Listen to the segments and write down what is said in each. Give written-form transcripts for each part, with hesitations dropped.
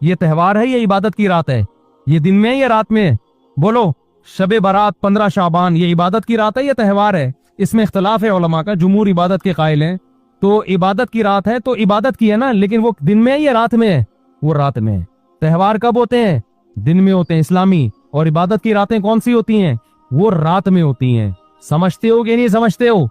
یہ تہوار ہے یا عبادت کی رات ہے؟ یہ دن میں ہے یا رات میں ہے؟ بولو. شب برات 15 شعبان یہ عبادت کی رات ہے یا تہوار ہے؟ اس میں اختلاف ہے علماء کا. جمہور عبادت کے قائل ہیں. تو عبادت کی رات ہے تو عبادت کی ہے نا, لیکن وہ دن میں ہے یا رات میں ہے؟ وہ رات میں ہے. تہوار کب ہوتے ہیں؟ دن میں ہوتے ہیں اسلامی. اور عبادت کی راتیں کون سی ہوتی ہیں؟ وہ رات میں ہوتی ہیں. سمجھتے ہو کہ نہیں سمجھتے ہو؟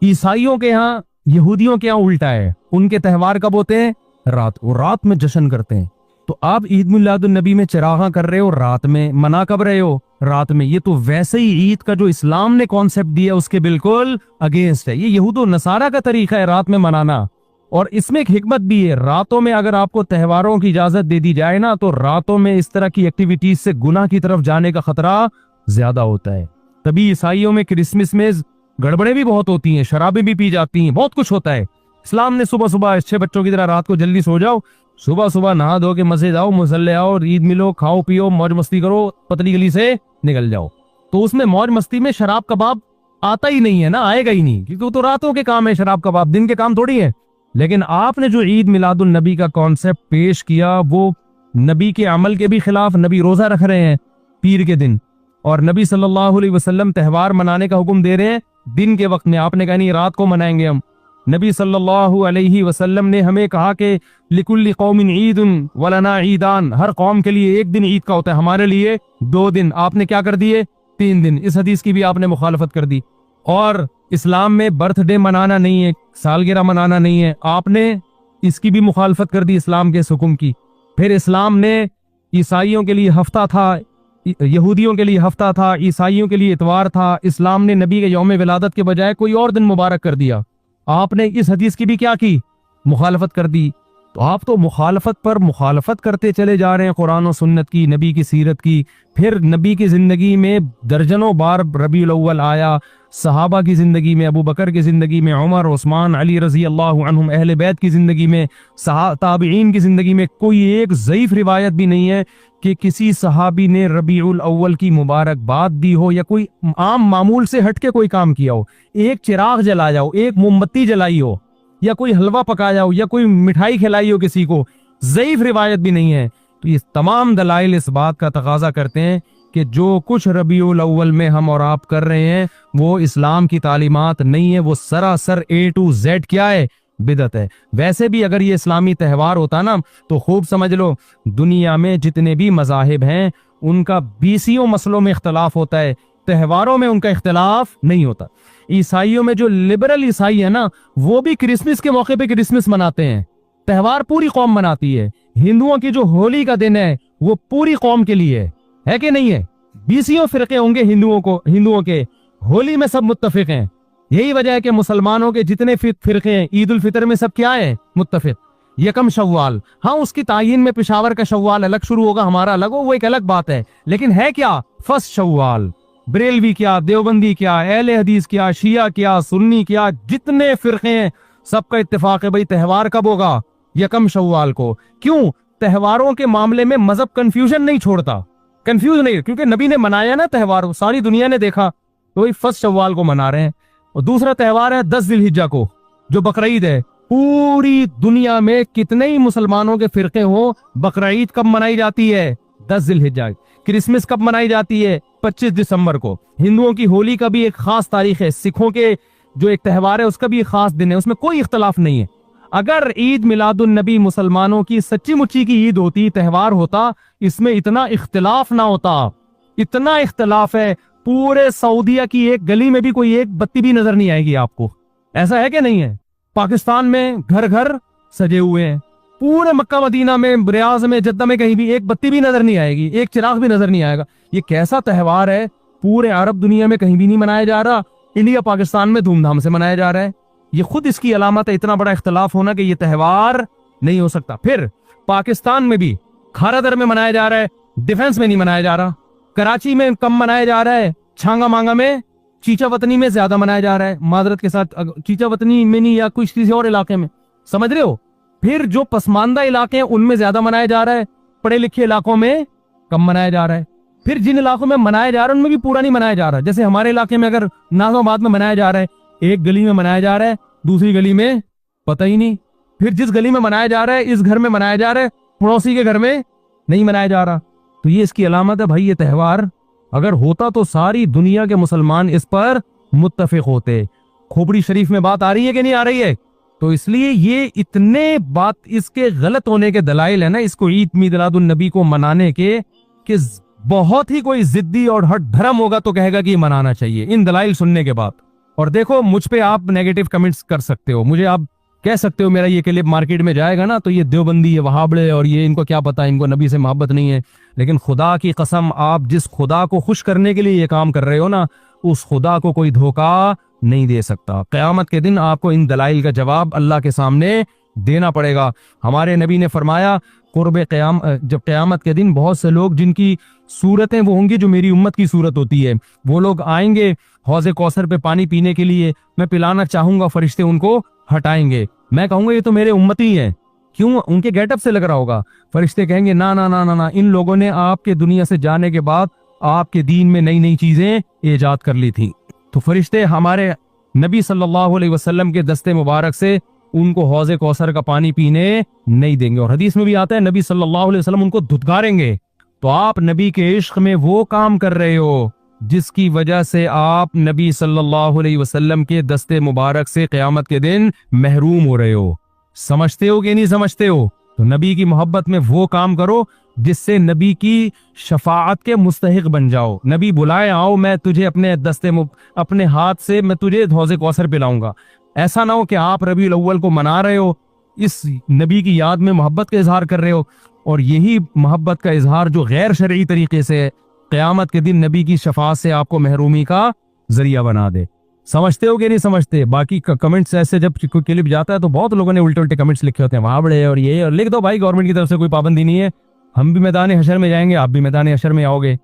عیسائیوں کے ہاں, یہودیوں کے ہاں الٹا ہے. ان کے تہوار کب ہوتے ہیں؟ رات. وہ رات میں جشن کرتے ہیں. تو آپ عید میلاد النبی میں چراغاں کر رہے ہو رات میں, منا کب رہے ہو؟ رات میں. یہ تو ویسے ہی عید کا جو اسلام نے کانسیپٹ دیا اس کے بالکل اگینسٹ ہے. یہ یہود و نصارہ کا طریقہ ہے رات میں منانا. اور اس میں ایک حکمت بھی ہے. راتوں میں اگر آپ کو تہواروں کی اجازت دے دی جائے نا, تو راتوں میں اس طرح کی ایکٹیویٹیز سے گناہ کی طرف جانے کا خطرہ زیادہ ہوتا ہے. تبھی عیسائیوں میں کرسمس میں گڑبڑیں بھی بہت ہوتی ہیں, شرابیں بھی پی جاتی ہیں, بہت کچھ ہوتا ہے. اسلام نے صبح صبح اچھے بچوں کی طرح رات کو جلدی سو جاؤ, صبح صبح نہا دھو کے مسجد آؤ, مصلی آؤ, عید ملو, کھاؤ پیو, موج مستی کرو, پتلی گلی سے نکل جاؤ. تو اس میں موج مستی میں شراب کباب آتا ہی نہیں ہے نا, آئے گا ہی نہیں, کیونکہ وہ تو راتوں کے کام ہے. شراب کباب دن کے کام تھوڑی ہے. لیکن آپ نے جو عید میلاد النبی کا کانسیپٹ پیش کیا وہ نبی کے عمل کے بھی خلاف. نبی روزہ رکھ رہے ہیں پیر کے دن, اور نبی صلی اللہ علیہ وسلم تہوار منانے کا حکم دے رہے ہیں دن کے وقت میں. آپ نے کہا نہیں رات کو منائیں گے ہم. نبی صلی اللہ علیہ وسلم نے ہمیں کہا کہ لِكُلِّ قَوْمٍ عِيدٌ وَلَنَا عِيدَانِ, ہر قوم کے لیے ایک دن عید کا ہوتا ہے, ہمارے لیے 2 دن. آپ نے کیا کر دیے؟ 3 دن. اس حدیث کی بھی آپ نے مخالفت کر دی. اور اسلام میں برتھ ڈے منانا نہیں ہے, سالگرہ منانا نہیں ہے, آپ نے اس کی بھی مخالفت کر دی اسلام کے اس حکم کی. پھر اسلام نے عیسائیوں کے لیے ہفتہ تھا, یہودیوں کے لیے ہفتہ تھا, عیسائیوں کے لیے اتوار تھا. اسلام نے نبی کے یوم ولادت کے بجائے کوئی اور دن مبارک کر دیا. آپ نے اس حدیث کی بھی کیا کی؟ مخالفت کر دی. تو آپ تو مخالفت پر مخالفت کرتے چلے جا رہے ہیں, قرآن و سنت کی, نبی کی سیرت کی. پھر نبی کی زندگی میں درجنوں بار ربیع الاول آیا, صحابہ کی زندگی میں, ابو بکر کی زندگی میں, عمر, عثمان, علی رضی اللہ عنہم, اہل بیت کی زندگی میں, تابعین کی زندگی میں کوئی ایک ضعیف روایت بھی نہیں ہے کہ کسی صحابی نے ربیع الاول کی مبارکباد دی ہو یا کوئی عام معمول سے ہٹ کے کوئی کام کیا ہو. ایک چراغ جلایا ہو, ایک موم بتی جلائی ہو, یا کوئی حلوہ پکایا ہو, یا کوئی مٹھائی کھلائی ہو کسی کو, ضعیف روایت بھی نہیں ہے. تو یہ تمام دلائل اس بات کا تقاضا کرتے ہیں کہ جو کچھ ربیع الاول میں ہم اور آپ کر رہے ہیں وہ اسلام کی تعلیمات نہیں ہے, وہ سراسر A to Z کیا ہے؟ بدعت ہے. ویسے بھی اگر یہ اسلامی تہوار ہوتا نا تو خوب سمجھ لو, دنیا میں جتنے بھی مذاہب ہیں ان کا 20 مسئلوں میں اختلاف ہوتا ہے, تہواروں میں ان کا اختلاف نہیں ہوتا. عیسائیوں میں جو لبرل عیسائی ہے نا وہ بھی کرسمس کے موقع پہ کرسمس مناتے ہیں, تہوار پوری قوم مناتی ہے. ہندوؤں کی جو ہولی کا دن ہے وہ پوری قوم کے لیے ہے کہ نہیں ہے؟ 20 فرقے ہوں گے ہندوؤں کے, ہولی میں سب متفق ہیں. یہی وجہ ہے کہ مسلمانوں کے جتنے فرقے ہیں عید الفطر میں سب کیا ہے؟ متفق. یکم شوال, ہاں اس کی تعین میں پشاور کا شوال الگ شروع ہوگا, ہمارا الگ ہو, وہ ایک الگ بات ہے, لیکن ہے کیا؟ فرسٹ شوال. بریلوی کیا, دیوبندی کیا, اہل حدیث کیا, شیعہ کیا, سنی کیا, جتنے فرقے ہیں سب کا اتفاق ہے بھئی تہوار کب ہوگا؟ یکم شوال کو. کیوں؟ تہواروں کے معاملے میں مذہب کنفیوژن نہیں چھوڑتا, کنفیوز نہیں, کیونکہ نبی نے منایا نا تہوار, ساری دنیا نے دیکھا, تو وہی فرسٹ شوال کو منا رہے ہیں. اور دوسرا تہوار ہے 10 ذی الحجہ کو جو بقرعید ہے. پوری دنیا میں کتنے ہی مسلمانوں کے فرقے ہوں, بقرعید کب منائی جاتی ہے؟ 10 ذی الحجہ. کرسمس کب منائی جاتی ہے؟ 25 دسمبر کو. ہندوؤں کی ہولی کا بھی ایک خاص تاریخ ہے, سکھوں کے جو ایک تہوار ہے اس کا بھی ایک خاص دن ہے, اس میں کوئی اختلاف نہیں ہے. اگر عید میلاد النبی مسلمانوں کی سچی مچی کی عید ہوتی, تہوار ہوتا, اس میں اتنا اختلاف نہ ہوتا. اتنا اختلاف ہے, پورے سعودیہ کی ایک گلی میں بھی کوئی ایک بتی بھی نظر نہیں آئے گی آپ کو. ایسا ہے کہ نہیں ہے؟ پاکستان میں گھر گھر سجے ہوئے ہیں, پورے مکہ مدینہ میں, ریاض میں, جدہ میں کہیں بھی ایک بتی بھی نظر نہیں آئے گی, ایک چراغ بھی نظر نہیں آئے گا. یہ کیسا تہوار ہے؟ پورے عرب دنیا میں کہیں بھی نہیں منایا جا رہا, انڈیا پاکستان میں دھوم دھام سے منایا جا رہا ہے. یہ خود اس کی علامت ہے, اتنا بڑا اختلاف ہونا کہ یہ تہوار نہیں ہو سکتا. پھر پاکستان میں بھی کھارا در میں منایا جا رہا ہے, ڈیفنس میں نہیں منایا جا رہا. کراچی میں کم منایا جا رہا ہے, چھانگا مانگا میں, چیچا وطنی میں زیادہ منایا جا رہا ہے. معذرت کے ساتھ, چیچا وطنی میں نہیں, یا کچھ کسی اور علاقے میں, سمجھ رہے ہو؟ پھر جو پسماندہ علاقے ہیں ان میں زیادہ منایا جا رہا ہے, پڑھے لکھے علاقوں میں کم منایا جا رہا ہے. پھر جن علاقوں میں منایا جا رہا ہے ان میں بھی پورا نہیں منایا جا رہا. جیسے ہمارے علاقے میں اگر نازم آباد میں منایا جا رہا ہے, ایک گلی میں منایا جا رہا ہے, دوسری گلی میں پتہ ہی نہیں. پھر جس گلی میں منایا جا رہا ہے اس گھر میں منایا جا رہا ہے, پڑوسی کے گھر میں نہیں منایا جا رہا، تو یہ اس کی علامت ہے بھائی، یہ تہوار اگر ہوتا تو ساری دنیا کے مسلمان اس پر متفق ہوتے۔ کھوپڑی شریف میں بات آ رہی ہے کہ نہیں آ رہی ہے؟ تو اس لیے یہ اتنے بات اس کے غلط ہونے کے دلائل ہے نا اس کو عید میلاد النبی کو منانے کے، کہ بہت ہی کوئی ضدی اور ہٹ دھرم ہوگا تو کہے گا کہ یہ منانا چاہیے ان دلائل سننے کے بعد۔ اور دیکھو مجھ پہ آپ نیگیٹو کمنٹس کر سکتے ہو، مجھے آپ کہہ سکتے ہو میرا یہ کلپ مارکیٹ میں جائے گا نا تو یہ دیوبندی، یہ وہابڑے، اور یہ ان کو کیا پتا، ان کو نبی سے محبت نہیں ہے۔ لیکن خدا کی قسم، آپ جس خدا کو خوش کرنے کے لیے یہ کام کر رہے ہو نا، اس خدا کو کوئی دھوکہ نہیں دے سکتا۔ قیامت کے دن آپ کو ان دلائل کا جواب اللہ کے سامنے دینا پڑے گا۔ ہمارے نبی نے فرمایا جب قیامت کے دن بہت سے لوگ جن کی صورتیں وہ ہوں گی جو میری امت کی صورت ہوتی ہے، وہ لوگ آئیں گے حوض کوثر پہ پانی پینے کے لیے، میں پلانا چاہوں گا، فرشتے ان کو ہٹائیں گے، میں کہوں گا یہ تو میرے امتی ہیں، کیوں؟ ان کے گیٹ اپ سے لگ رہا ہوگا۔ فرشتے کہیں گے نا نا نا نا نا، ان لوگوں نے آپ کے دنیا سے جانے کے بعد آپ کے دین میں نئی نئی چیزیں ایجاد کر لی تھی۔ تو فرشتے ہمارے نبی صلی اللہ علیہ وسلم کے دستے مبارک سے ان کو حوض کوثر کا پانی پینے نہیں دیں گے، اور حدیث میں بھی آتا ہے نبی صلی اللہ علیہ وسلم ان کو دھتکاریں گے۔ تو آپ نبی کے عشق میں وہ کام کر رہے ہو جس کی وجہ سے آپ نبی صلی اللہ علیہ وسلم کے دستے مبارک سے قیامت کے دن محروم ہو رہے ہو۔ سمجھتے ہو کہ نہیں سمجھتے ہو؟ تو نبی کی محبت میں وہ کام کرو جس سے نبی کی شفاعت کے مستحق بن جاؤ۔ نبی بلائے آؤ، میں تجھے اپنے ہاتھ سے میں تجھے حوض کوثر پلاؤں گا۔ ایسا نہ ہو کہ آپ ربیع الاول کو منا رہے ہو، اس نبی کی یاد میں محبت کا اظہار کر رہے ہو، اور یہی محبت کا اظہار جو غیر شرعی طریقے سے قیامت کے دن نبی کی شفاعت سے آپ کو محرومی کا ذریعہ بنا دے۔ سمجھتے ہو کہ نہیں سمجھتے؟ باقی کمنٹس ایسے جب کوئی کلپ جاتا ہے تو بہت لوگوں نے الٹے الٹے کمنٹس لکھے ہوتے ہیں، وہاں بڑے اور یہ، اور لکھ دو بھائی، گورنمنٹ کی طرف سے کوئی پابندی نہیں ہے، ہم بھی میدان حشر میں جائیں گے، آپ بھی میدان حشر میں آؤ گے۔